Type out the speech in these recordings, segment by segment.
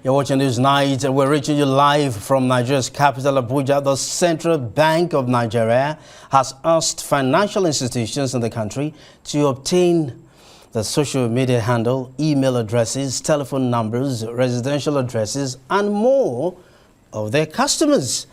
You're watching News Night, and we're reaching you live from Nigeria's capital, Abuja. The Central Bank of Nigeria has asked financial institutions in the country to obtain the social media handle, email addresses, telephone numbers, residential addresses, and more of their customers.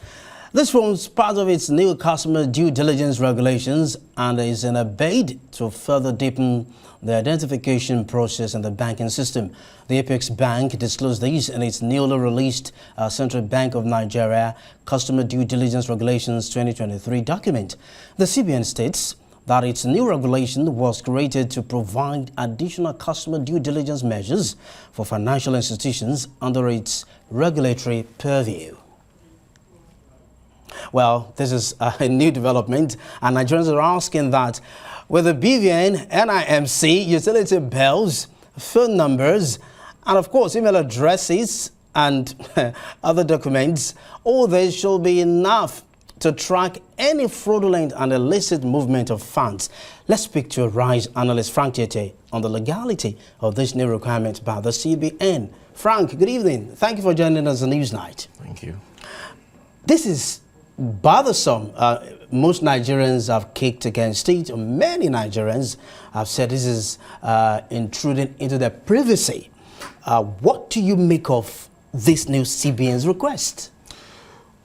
This forms part of its new customer due diligence regulations and is in a bid to further deepen the identification process in the banking system. The Apex Bank disclosed this in its newly released Central Bank of Nigeria Customer Due Diligence Regulations 2023 document. The CBN states that its new regulation was created to provide additional customer due diligence measures for financial institutions under its regulatory purview. Well, this is a new development, and Nigerians are asking that with the BVN, NIMC, utility bills, phone numbers, and of course email addresses and other documents, all this should be enough to track any fraudulent and illicit movement of funds. Let's speak to RISE analyst Frank Tietie on the legality of this new requirement by the CBN. Frank, good evening. Thank you for joining us on Newsnight. Thank you. This is bothersome. Most Nigerians have kicked against it. Many Nigerians have said this is intruding into their privacy. What do you make of this new CBN's request?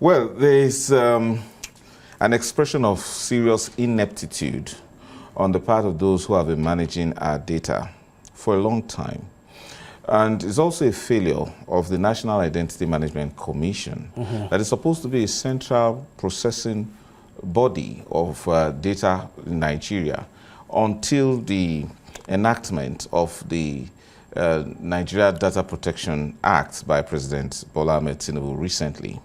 Well, there is an expression of serious ineptitude on the part of those who have been managing our data for a long time. And it's also a failure of the National Identity Management Commission that is supposed to be a central processing body of data in Nigeria until the enactment of the Nigeria Data Protection Act by President Bola Ahmed Tinubu recently.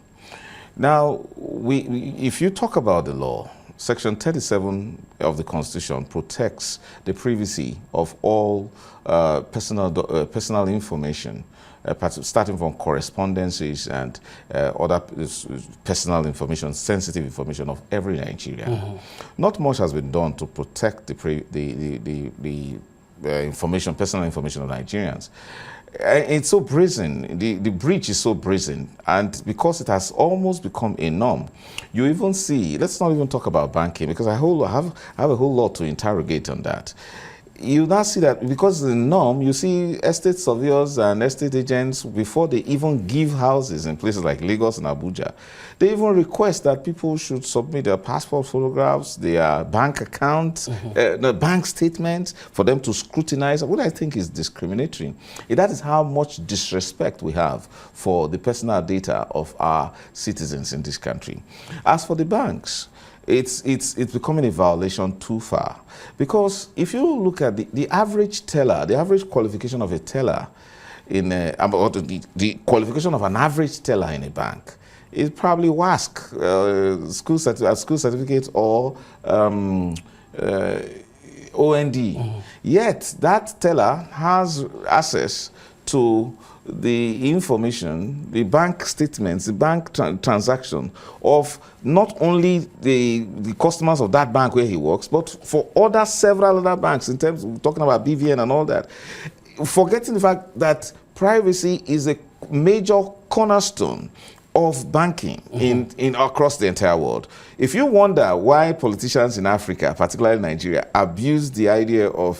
Now, if you talk about the law, Section 37 of the Constitution protects the privacy of all personal information, starting from correspondences and other personal information, sensitive information of every Nigerian. Not much has been done to protect the information, personal information of Nigerians. It's so brazen, the breach is so brazen, and because it has almost become a norm, you even see, let's not even talk about banking, because I have a whole lot to interrogate on that. You now see that because the norm, you see estate surveyors and estate agents, before they even give houses in places like Lagos and Abuja, they even request that people should submit their passport photographs, their bank accounts, the bank statements for them to scrutinize. What I think is discriminatory. That is how much disrespect we have for the personal data of our citizens in this country. As for the banks, it's becoming a violation too far. Because if you look at the average teller, the average qualification of a teller in the qualification of an average teller in a bank is probably WASC, school certificate, or OND. Yet that teller has access to the information, the bank statements, the bank transaction of not only the customers of that bank where he works, but for several other banks, in terms of talking about BVN and all that, forgetting the fact that privacy is a major cornerstone of banking in across the entire world. If you wonder why politicians in Africa, particularly Nigeria, abuse the idea of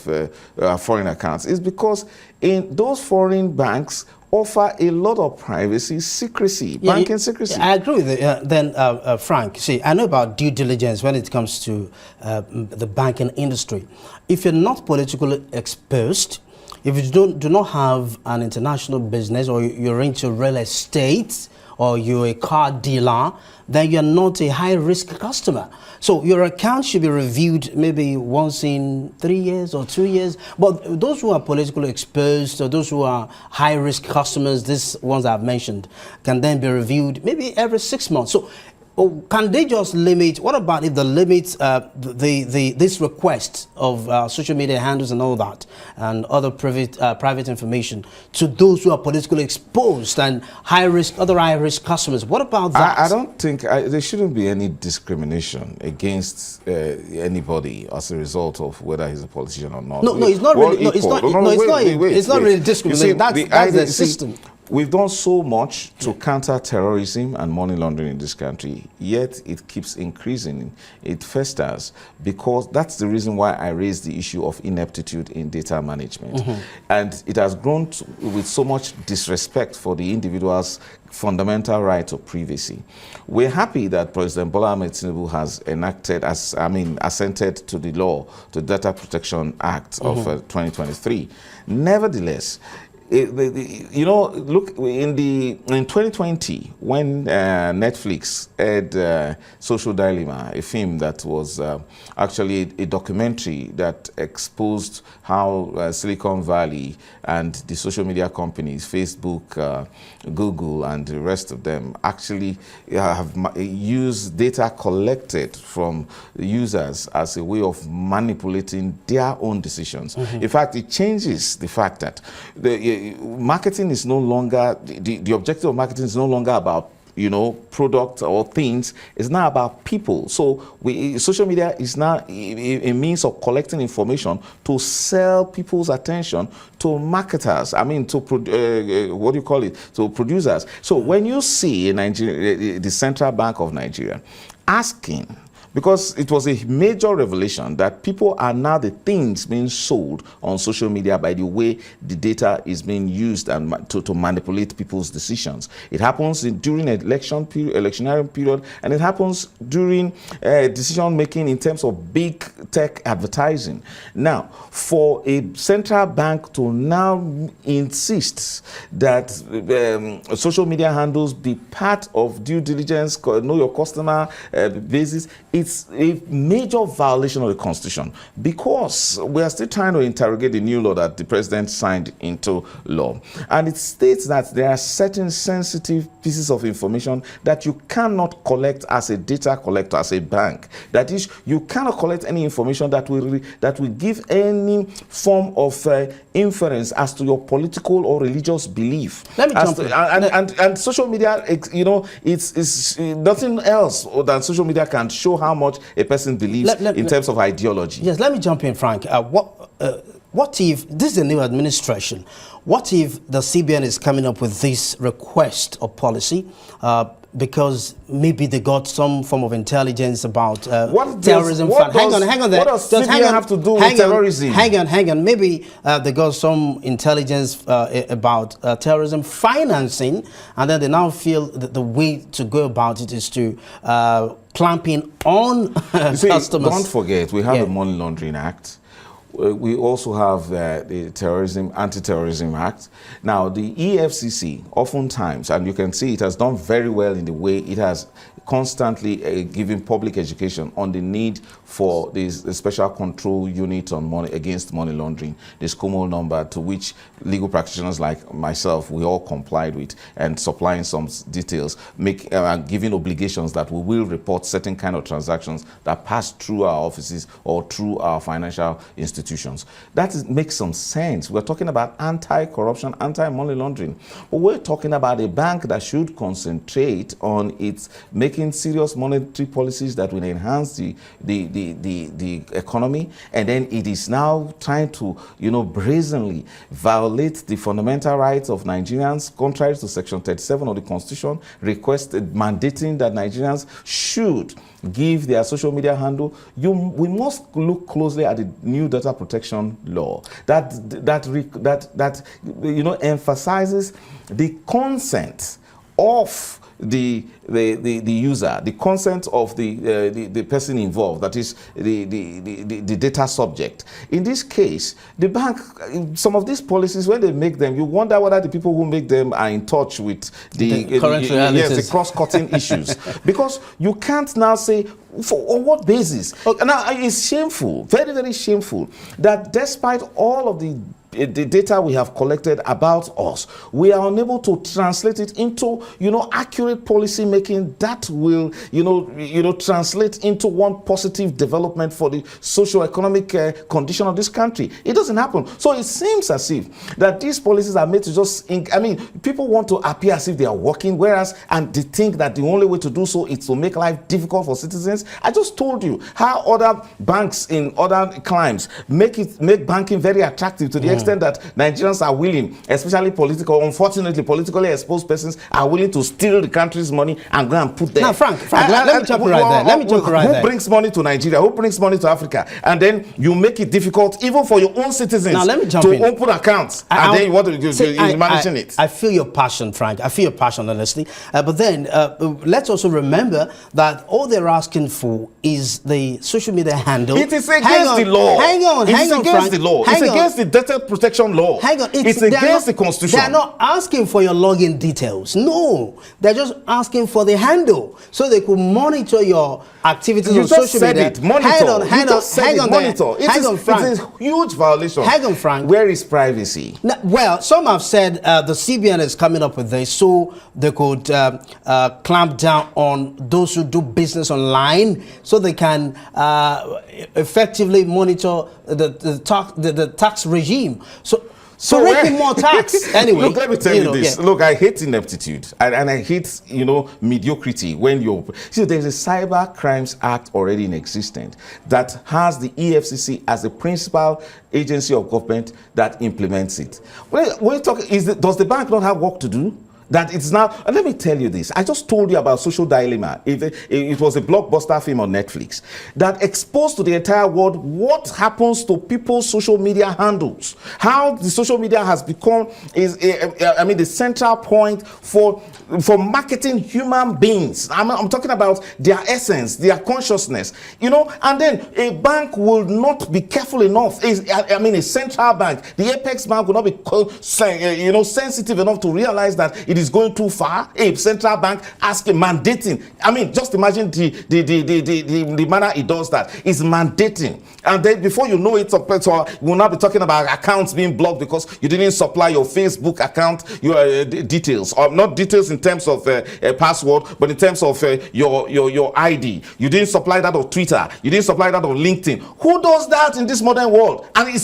foreign accounts, it's because in those foreign banks offer a lot of privacy, secrecy, banking secrecy. I agree with it. Then, Frank, see, I know about due diligence when it comes to the banking industry. If you're not politically exposed, if you do not have an international business, or you're into real estate, or you're a car dealer, then you're not a high-risk customer. So your account should be reviewed maybe once in 3 years or 2 years. But those who are politically exposed, or those who are high-risk customers, these ones I've mentioned, can then be reviewed maybe every 6 months. So can they just limit? What about if the limits this request of social media handles and all that, and other private information to those who are politically exposed and other high risk customers? What about that? I don't think there shouldn't be any discrimination against anybody as a result of whether he's a politician or not. No, it's not really. No, it's not. It's not really discrimination. That's the system. we've done so much to counter terrorism and money laundering in this country, yet it keeps increasing. It festers, because that's the reason why I raised the issue of ineptitude in data management. And it has grown with so much disrespect for the individual's fundamental right of privacy. We're happy that President Bola Ahmed Tinubu has assented to the law, the Data Protection Act of 2023. Nevertheless, look, in 2020, when Netflix aired Social Dilemma, a film that was actually a documentary that exposed how Silicon Valley and the social media companies, Facebook, Google, and the rest of them, actually have used data collected from users as a way of manipulating their own decisions. In fact, it changes the fact that marketing is no longer, the objective of marketing is no longer about product or things. It's now about people. So social media is now a means of collecting information to sell people's attention to marketers. To producers. So when you see the Central Bank of Nigeria asking, because it was a major revelation that people are now the things being sold on social media by the way the data is being used and to manipulate people's decisions. It happens during electionary period, and it happens during decision making in terms of big tech advertising. Now, for a central bank to now insist that social media handles be part of due diligence, know your customer basis, it's a major violation of the Constitution, because we are still trying to interrogate the new law that the president signed into law. And it states that there are certain sensitive pieces of information that you cannot collect as a data collector, as a bank. That is, you cannot collect any information that will give any form of inference as to your political or religious belief. Let me jump in. And social media, it's nothing else than social media can show how much a person believes in terms of ideology. Yes, let me jump in, Frank. What if, this is a new administration, what if the CBN is coming up with this request of policy because maybe they got some form of intelligence about terrorism? Hang on there. What does CBN have to do with terrorism? Hang on. Maybe they got some intelligence about terrorism financing, and then they now feel that the way to go about it is to clamping on customers. Don't forget, we have the Money Laundering Act. We also have the Anti-Terrorism Act. Now, the EFCC, oftentimes, and you can see it has done very well in the way it has constantly giving public education on the need for this special control unit on against money laundering, the SCOMO number, to which legal practitioners like myself, we all complied with, and supplying some details, giving obligations that we will report certain kind of transactions that pass through our offices or through our financial institutions. That makes some sense. We're talking about anti-corruption, anti-money laundering. But we're talking about a bank that should concentrate on its making serious monetary policies that will enhance the economy, and then it is now trying to brazenly violate the fundamental rights of Nigerians, contrary to Section 37 of the Constitution, mandating that Nigerians should give their social media handle. We must look closely at the new data protection law that emphasizes the consent of the user, the consent of the person involved, that is the data subject. In this case, the bank, some of these policies, when they make them, you wonder whether the people who make them are in touch with the current realities. Yes, the cross-cutting issues. Because you can't now say, on what basis? Now, it's shameful, very, very shameful, that despite all of the data we have collected about us, we are unable to translate it into accurate policy making that will translate into one positive development for the socio-economic condition of this country. It doesn't happen. So it seems as if that these policies are made to just people want to appear as if they are working, and they think that the only way to do so is to make life difficult for citizens. I just told you how other banks in other climes make banking very attractive to the extent extent that Nigerians are willing, especially unfortunately, politically exposed persons are willing to steal the country's money and go and put there. Now, Frank, let me jump right there. Let me jump right there. Who brings money to Nigeria? Who brings money to Africa? And then you make it difficult even for your own citizens to open accounts. And then you want to you're managing it. I feel your passion, Frank. I feel your passion, honestly. But then let's also remember that all they're asking for is the social media handle. It is against the law. Hang on, Frank. It's against the law. It's against the data protection law. Hang on. It's against the Constitution. They're not asking for your login details. No. They're just asking for the handle so they could monitor your activities on social media. Monitor. Hang on, monitor. Frank. It's a huge violation. Hang on, Frank. Where is privacy? Now, well, some have said the CBN is coming up with this so they could clamp down on those who do business online so they can effectively monitor the tax regime. So making more tax anyway. Look, let me tell you this. Yeah. Look, I hate ineptitude and I hate mediocrity. When there's a Cyber Crimes Act already in existence that has the EFCC as the principal agency of government that implements it. When you talk, does the bank not have work to do? That it's now, and let me tell you this. I just told you about Social Dilemma. It was a blockbuster film on Netflix that exposed to the entire world what happens to people's social media handles. How the social media has become the central point for marketing human beings. I'm talking about their essence, their consciousness. And then a bank will not be careful enough. A central bank, the apex bank will not be sensitive enough to realize that it is going too far. A central bank mandating. Just imagine the manner it does that. It's mandating. And then before you know it, we'll now be talking about accounts being blocked because you didn't supply your Facebook account, your details. Or not details in terms of a password, but in terms of your ID. You didn't supply that on Twitter. You didn't supply that on LinkedIn. Who does that in this modern world? And we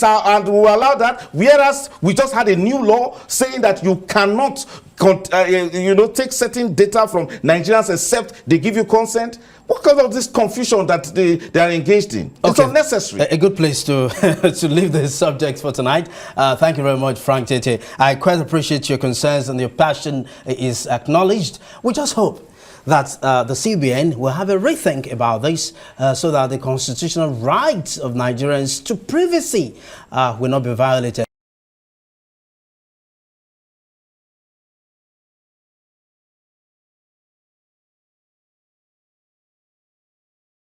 allow that, whereas we just had a new law saying that you cannot take certain data from Nigerians except they give you consent. What kind of this confusion that they are engaged in? It's unnecessary. A good place to to leave this subject for tonight. Thank you very much, Frank Tietie. I quite appreciate your concerns and your passion is acknowledged. We just hope that the CBN will have a rethink about this so that the constitutional rights of Nigerians to privacy will not be violated.